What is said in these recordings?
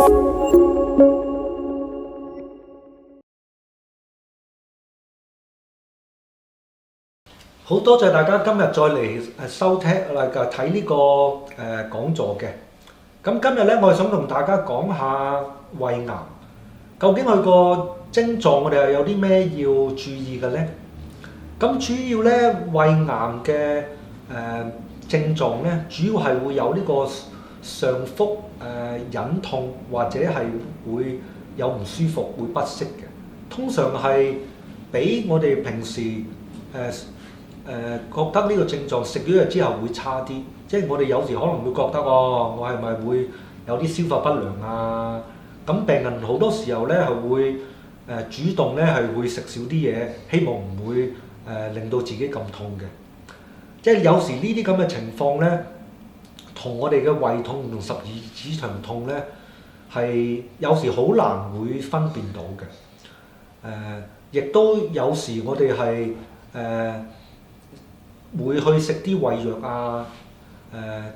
好多謝大家今日再嚟收聽睇呢個講座嘅。咁今日咧，我係想同大家講下胃癌，究竟佢個症狀我哋係有啲咩要注意嘅咧？咁主要咧，胃癌嘅症狀咧，主要係會有呢個上腹隱痛，或者係會有唔舒服、會不適嘅。通常係比我哋平時覺得呢個症狀食咗藥之後會差啲，即係我哋有時可能會覺得我係咪會有啲消化不良啊？咁病人好多時候咧係會主動咧係會食少啲嘢，希望唔會令到自己咁痛嘅。即係有時呢啲咁嘅情況咧，同我哋嘅胃痛同十二指腸痛咧係有時好難會分辨到嘅。亦都有時我哋係會去食啲胃藥啊，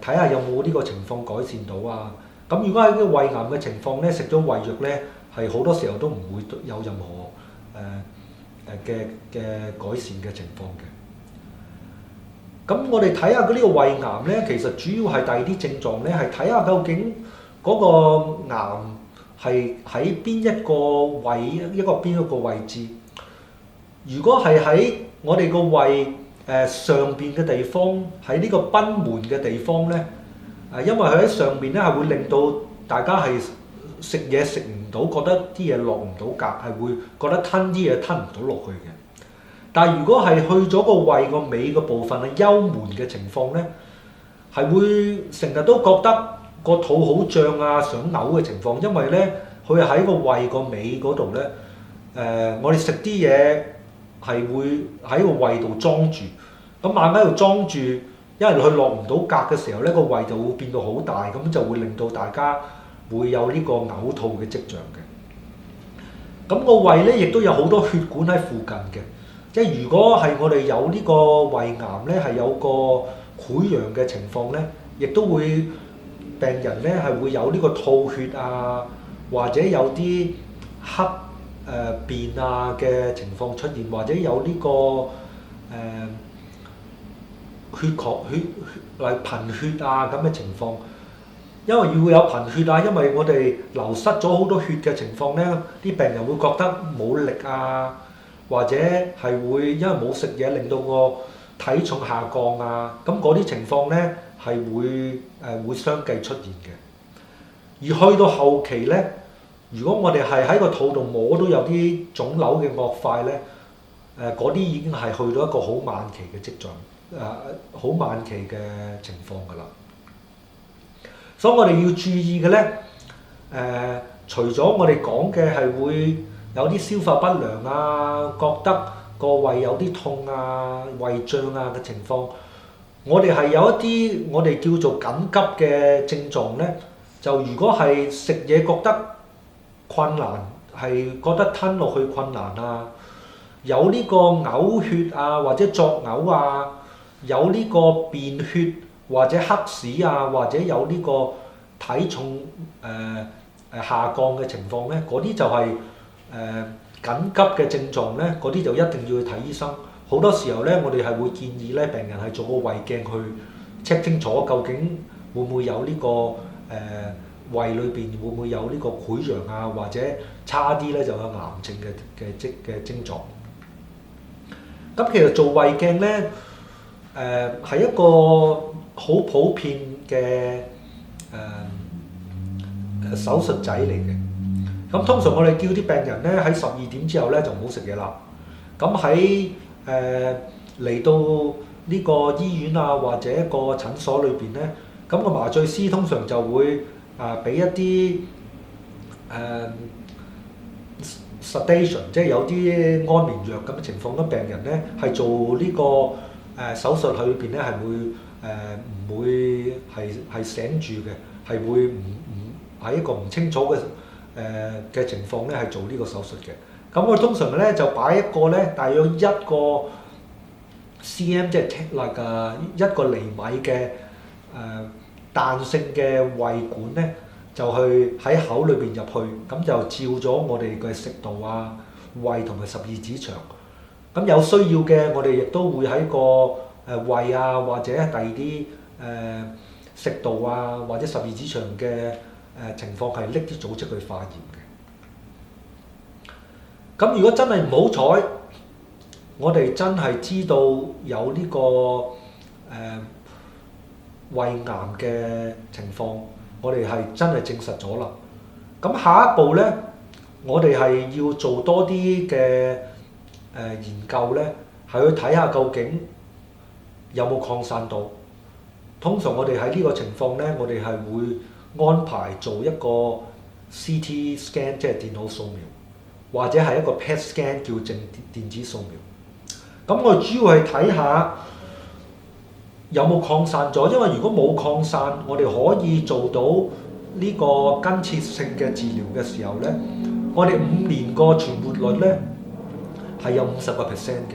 睇下有冇呢個情況改善到啊。咁如果喺啲胃癌嘅情況咧，食咗胃藥咧，係好多時候都唔會有任何嘅改善嘅情況嘅。咁我哋睇下呢個胃癌咧，其實主要係第二啲症狀咧，係睇下究竟嗰個癌係喺邊一個位置。如果係喺我哋個胃上邊嘅地方，喺呢個賁門嘅地方咧，因為佢喺上邊咧係會令到大家係食嘢食唔到，覺得啲嘢落唔到格，係會覺得吞啲嘢吞唔到落去嘅。但係如果係去咗個胃個尾個部分係幽門嘅情況咧，係會成日都覺得個肚好脹啊，想嘔嘅情況，因為咧佢喺個胃個尾嗰度咧，我哋食啲嘢係會喺個胃度裝住，咁慢慢喺度裝住，因為佢落唔到格嘅時候咧，個胃就會變到好大，咁就會令到大家會有呢個嘔吐嘅跡象嘅。咁個胃咧亦都有好多血管喺附近嘅。即係如果係我哋有呢個胃癌咧，係有個潰瘍嘅情況咧，亦都會病人咧係會有呢個吐血啊，或者有啲黑便啊嘅情況出現，或者有呢個嚟貧血啊咁嘅情況。因為會有貧血啊，因為我哋流失咗好多血嘅情況咧，啲病人會覺得冇力啊。或者係會因為冇食嘢令到個體重下降啊，咁嗰啲情況咧係會相繼出現嘅。而去到後期咧，如果我哋係喺個肚度摸到有啲腫瘤嘅惡塊咧，嗰啲已經係去到一個好晚期嘅跡象，好晚期嘅情況㗎啦。所以我哋要注意嘅咧，除咗我哋講嘅係會有啲消化不良啊，覺得個胃有啲痛啊、胃脹啊嘅情況，我哋係有一啲我哋叫做緊急嘅症狀咧。就如果係食嘢覺得困難，係覺得吞落去困難啊，有呢個嘔血啊或者作嘔啊，有呢個便血或者黑屎啊，或者有呢個體重下降嘅情況咧，嗰啲就係緊急嘅症狀咧，嗰啲就一定要去睇醫生。好多時候咧，我哋係會建議咧病人係做個胃鏡去 check 清楚，究竟會唔會有呢個胃裏邊會唔會有呢個潰瘍啊，或者差啲咧就有癌症嘅症狀。咁其實做胃鏡咧，係一個好普遍嘅手術仔嚟嘅。咁通常我哋叫啲病人咧喺12點之後咧就唔好食嘢啦。咁喺嚟到呢個醫院啊或者個診所裏邊咧，咁個麻醉師通常就會俾一啲sedation， 即係有啲安眠藥咁嘅情況。咁病人咧係做呢個手術裏邊咧係會唔會係醒住嘅，係會唔喺一個唔清楚嘅情況咧係做呢個手術嘅。咁我通常咧就擺一個咧大約1個 cm， 即係1個厘米嘅彈性嘅胃管咧，就去喺口裏邊入去，咁就照咗我哋嘅食道啊、胃同埋十二指腸。咁有需要嘅，我哋亦都會喺個胃啊，或者第二啲食道啊，或者十二指腸嘅情況係拎啲組織去化驗嘅。咁如果真係唔好彩，我哋真係知道有呢個胃癌嘅情況，我哋係真係證實咗啦。咁下一步咧，我哋係要做多啲嘅研究咧，係去睇下究竟有冇擴散到。通常我哋喺呢個情況咧，我哋係會安排做一個 CT scan， 即係電腦掃描，或者係一個 PET scan 叫靜電子掃描。咁我主要係睇下有冇擴散咗，因為如果冇擴散，我哋可以做到呢個根切性嘅治療嘅時候咧，我哋5年個存活率咧係有50%嘅。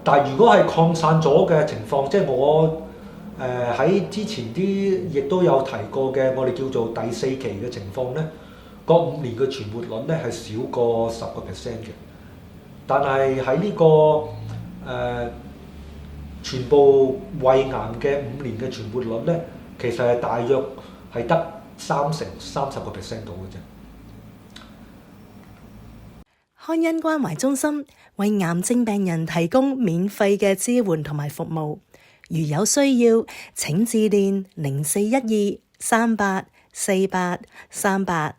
但係如果係擴散咗嘅情況，即係我喺之前啲亦都有提過嘅，我哋叫做第4期嘅情況咧，個5年嘅存活率咧係少過10%嘅。但係喺呢個全部胃癌嘅5年嘅存活率咧，其實係大約係得30%度嘅啫。康恩關懷中心為癌症病人提供免費嘅支援同埋服務，如有需要，請致電0412384838。